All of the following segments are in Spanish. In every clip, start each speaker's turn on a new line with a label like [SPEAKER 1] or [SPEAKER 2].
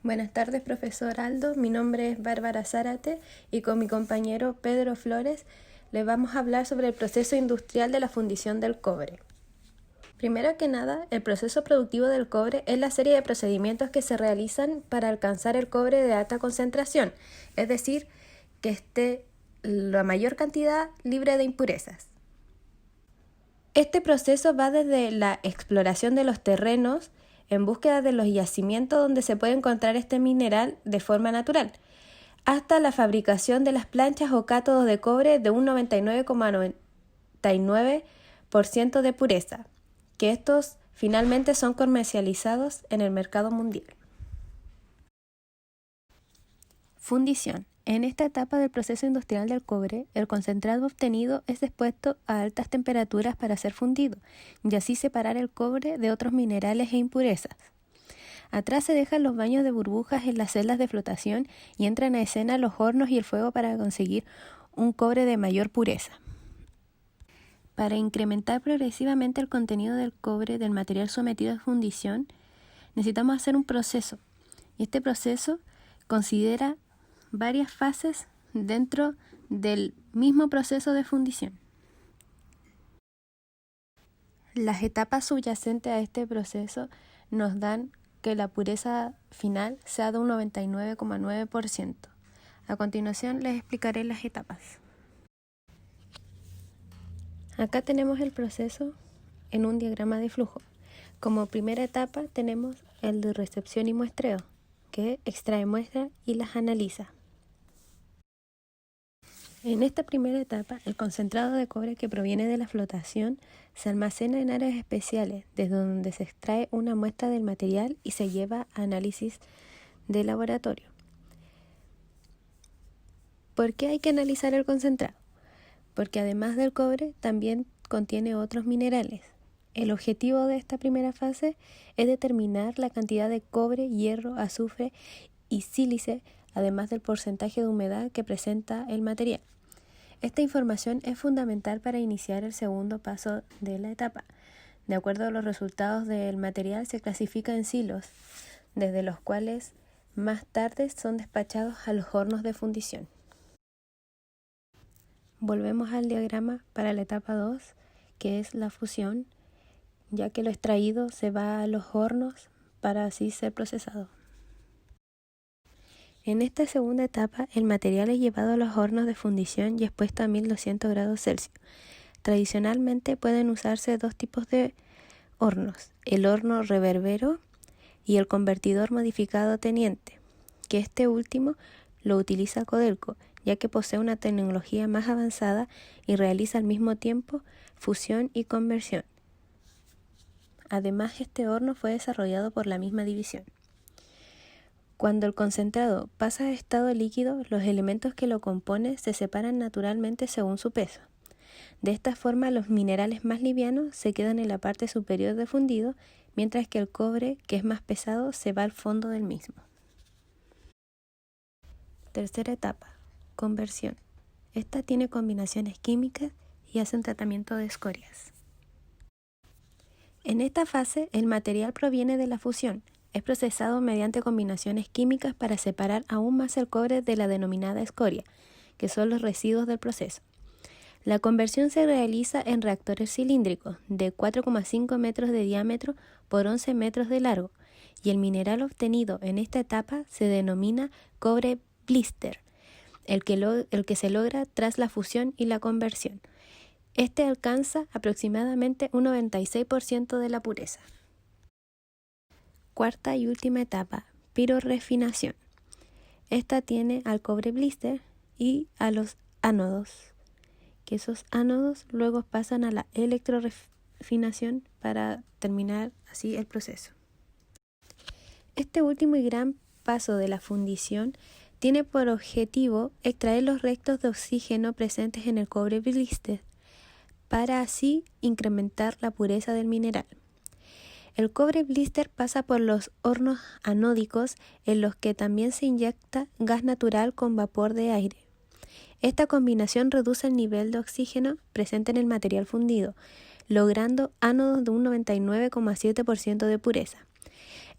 [SPEAKER 1] Buenas tardes, profesor Aldo. Mi nombre es Bárbara Zárate y con mi compañero Pedro Flores le vamos a hablar sobre el proceso industrial de la fundición del cobre. Primero que nada, el proceso productivo del cobre es la serie de procedimientos que se realizan para alcanzar el cobre de alta concentración, es decir, que esté la mayor cantidad libre de impurezas. Este proceso va desde la exploración de los terrenos en búsqueda de los yacimientos donde se puede encontrar este mineral de forma natural, hasta la fabricación de las planchas o cátodos de cobre de un 99,99% de pureza, que estos finalmente son comercializados en el mercado mundial. Fundición. En esta etapa del proceso industrial del cobre, el concentrado obtenido es expuesto a altas temperaturas para ser fundido y así separar el cobre de otros minerales e impurezas. Atrás se dejan los baños de burbujas en las celdas de flotación y entran a escena los hornos y el fuego para conseguir un cobre de mayor pureza. Para incrementar progresivamente el contenido del cobre del material sometido a fundición, necesitamos hacer un proceso, y este proceso considera varias fases dentro del mismo proceso de fundición. Las etapas subyacentes a este proceso nos dan que la pureza final sea de un 99,9%. A continuación les explicaré las etapas. Acá tenemos el proceso en un diagrama de flujo. Como primera etapa tenemos el de recepción y muestreo, que extrae muestras y las analiza. En esta primera etapa, el concentrado de cobre que proviene de la flotación se almacena en áreas especiales, desde donde se extrae una muestra del material y se lleva a análisis de laboratorio. ¿Por qué hay que analizar el concentrado? Porque además del cobre, también contiene otros minerales. El objetivo de esta primera fase es determinar la cantidad de cobre, hierro, azufre y sílice, además del porcentaje de humedad que presenta el material. Esta información es fundamental para iniciar el segundo paso de la etapa. De acuerdo a los resultados del material, se clasifica en silos, desde los cuales más tarde son despachados a los hornos de fundición. Volvemos al diagrama para la etapa 2, que es la fusión, ya que lo extraído se va a los hornos para así ser procesado. En esta segunda etapa, el material es llevado a los hornos de fundición y expuesto a 1200 grados Celsius. Tradicionalmente pueden usarse dos tipos de hornos, el horno reverbero y el convertidor modificado teniente, que este último lo utiliza Codelco, ya que posee una tecnología más avanzada y realiza al mismo tiempo fusión y conversión. Además, este horno fue desarrollado por la misma división. Cuando el concentrado pasa a estado líquido, los elementos que lo componen se separan naturalmente según su peso. De esta forma, los minerales más livianos se quedan en la parte superior del fundido, mientras que el cobre, que es más pesado, se va al fondo del mismo. Tercera etapa, conversión. Esta tiene combinaciones químicas y hace un tratamiento de escorias. En esta fase, el material proviene de la fusión. Es procesado mediante combinaciones químicas para separar aún más el cobre de la denominada escoria, que son los residuos del proceso. La conversión se realiza en reactores cilíndricos de 4,5 metros de diámetro por 11 metros de largo, y el mineral obtenido en esta etapa se denomina cobre blister, el que se logra tras la fusión y la conversión. Este alcanza aproximadamente un 96% de la pureza. Cuarta y última etapa, pirorefinación. Esta tiene al cobre blister y a los ánodos, que esos ánodos luego pasan a la electrorefinación para terminar así el proceso. Este último y gran paso de la fundición tiene por objetivo extraer los restos de oxígeno presentes en el cobre blister para así incrementar la pureza del mineral. El cobre blister pasa por los hornos anódicos en los que también se inyecta gas natural con vapor de aire. Esta combinación reduce el nivel de oxígeno presente en el material fundido, logrando ánodos de un 99,7% de pureza.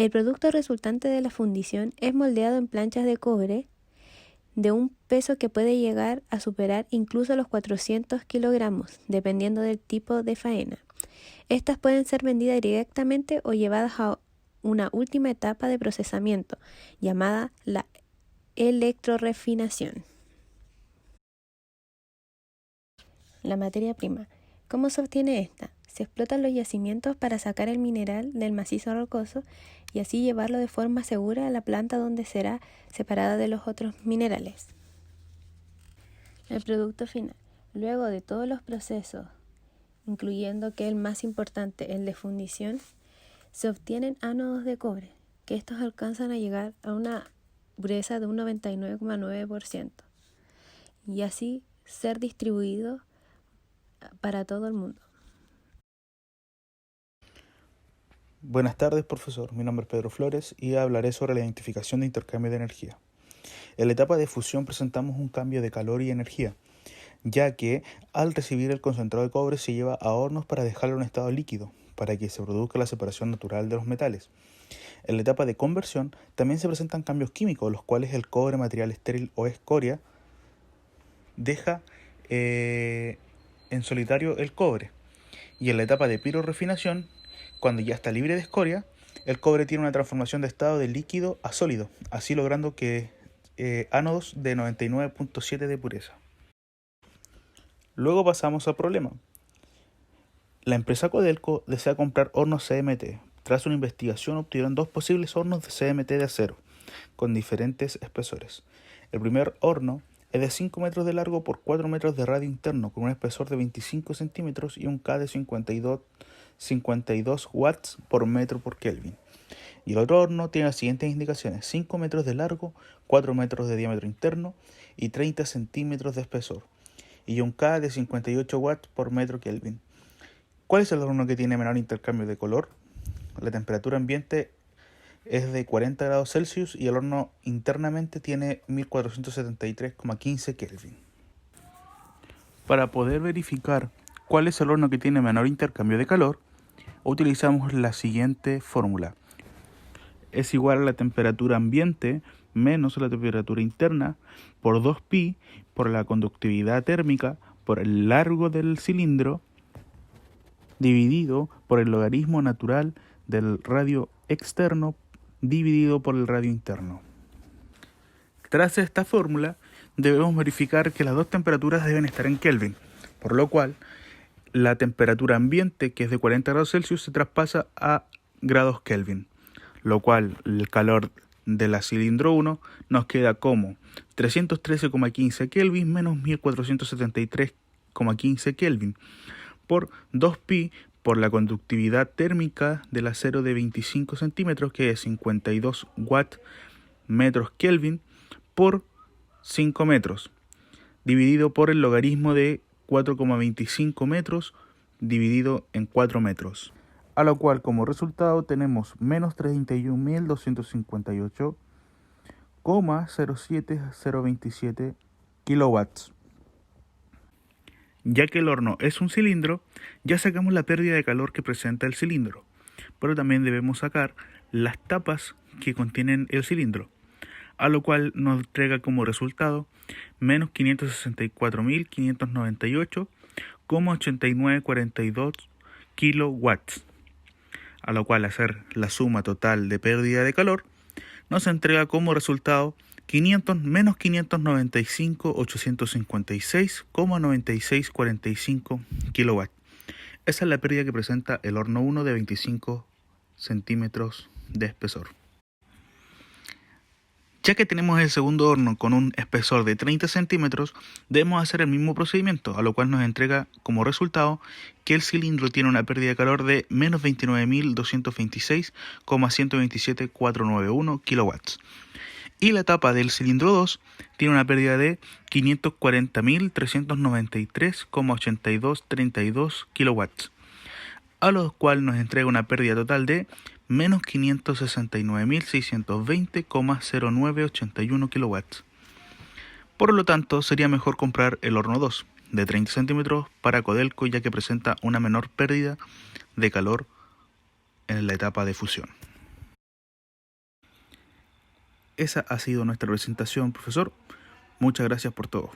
[SPEAKER 1] El producto resultante de la fundición es moldeado en planchas de cobre de un peso que puede llegar a superar incluso los 400 kilogramos, dependiendo del tipo de faena. Estas pueden ser vendidas directamente o llevadas a una última etapa de procesamiento, llamada la electrorefinación. La materia prima. ¿Cómo se obtiene esta? Se explotan los yacimientos para sacar el mineral del macizo rocoso y así llevarlo de forma segura a la planta donde será separada de los otros minerales. El producto final. Luego de todos los procesos, incluyendo que el más importante, el de fundición, se obtienen ánodos de cobre, que estos alcanzan a llegar a una pureza de un 99,9% y así ser distribuidos para todo el mundo.
[SPEAKER 2] Buenas tardes, profesor. Mi nombre es Pedro Flores y hablaré sobre la identificación de intercambio de energía. En la etapa de fusión presentamos un cambio de calor y energía, ya que al recibir el concentrado de cobre se lleva a hornos para dejarlo en estado líquido, para que se produzca la separación natural de los metales. En la etapa de conversión también se presentan cambios químicos, los cuales el cobre, material estéril o escoria, deja en solitario el cobre. Y en la etapa de pirorefinación, cuando ya está libre de escoria, el cobre tiene una transformación de estado de líquido a sólido, así logrando que ánodos de 99,7 de pureza. Luego pasamos al problema. La empresa Codelco desea comprar hornos CMT. Tras una investigación obtuvieron dos posibles hornos de CMT de acero, con diferentes espesores. El primer horno es de 5 metros de largo por 4 metros de radio interno, con un espesor de 25 centímetros y un K de 52 watts por metro por Kelvin. Y el otro horno tiene las siguientes indicaciones: 5 metros de largo, 4 metros de diámetro interno y 30 centímetros de espesor, y un K de 58 watts por metro Kelvin. ¿Cuál es el horno que tiene menor intercambio de calor? La temperatura ambiente es de 40 grados Celsius y el horno internamente tiene 1473,15 Kelvin. Para poder verificar cuál es el horno que tiene menor intercambio de calor, utilizamos la siguiente fórmula. Es igual a la temperatura ambiente menos la temperatura interna por 2pi por la conductividad térmica por el largo del cilindro dividido por el logaritmo natural del radio externo dividido por el radio interno. Tras esta fórmula, debemos verificar que las dos temperaturas deben estar en Kelvin, por lo cual la temperatura ambiente, que es de 40 grados Celsius, se traspasa a grados Kelvin, lo cual el calor de la cilindro 1 nos queda como 313,15 Kelvin menos 1473,15 Kelvin por 2pi por la conductividad térmica del acero de 25 centímetros, que es 52 watt metros Kelvin por 5 metros, dividido por el logaritmo de 4,25 metros dividido en 4 metros. A lo cual como resultado tenemos menos 31.258,07027 kilowatts. Ya que el horno es un cilindro, ya sacamos la pérdida de calor que presenta el cilindro, pero también debemos sacar las tapas que contienen el cilindro, a lo cual nos entrega como resultado menos 564.598,8942 kilowatts, a lo cual hacer la suma total de pérdida de calor nos entrega como resultado menos 595.856,9645 kilowatts. Esa es la pérdida que presenta el horno 1 de 25 centímetros de espesor. Ya que tenemos el segundo horno con un espesor de 30 centímetros, debemos hacer el mismo procedimiento, a lo cual nos entrega como resultado que el cilindro tiene una pérdida de calor de menos 29.226,127491 kilowatts. Y la tapa del cilindro 2 tiene una pérdida de 540.393,8232 kilowatts, a lo cual nos entrega una pérdida total de menos 569.620,0981 kilowatts. Por lo tanto, sería mejor comprar el horno 2 de 30 centímetros para Codelco, ya que presenta una menor pérdida de calor en la etapa de fusión. esa ha sido nuestra presentación, profesor. Muchas gracias por todo.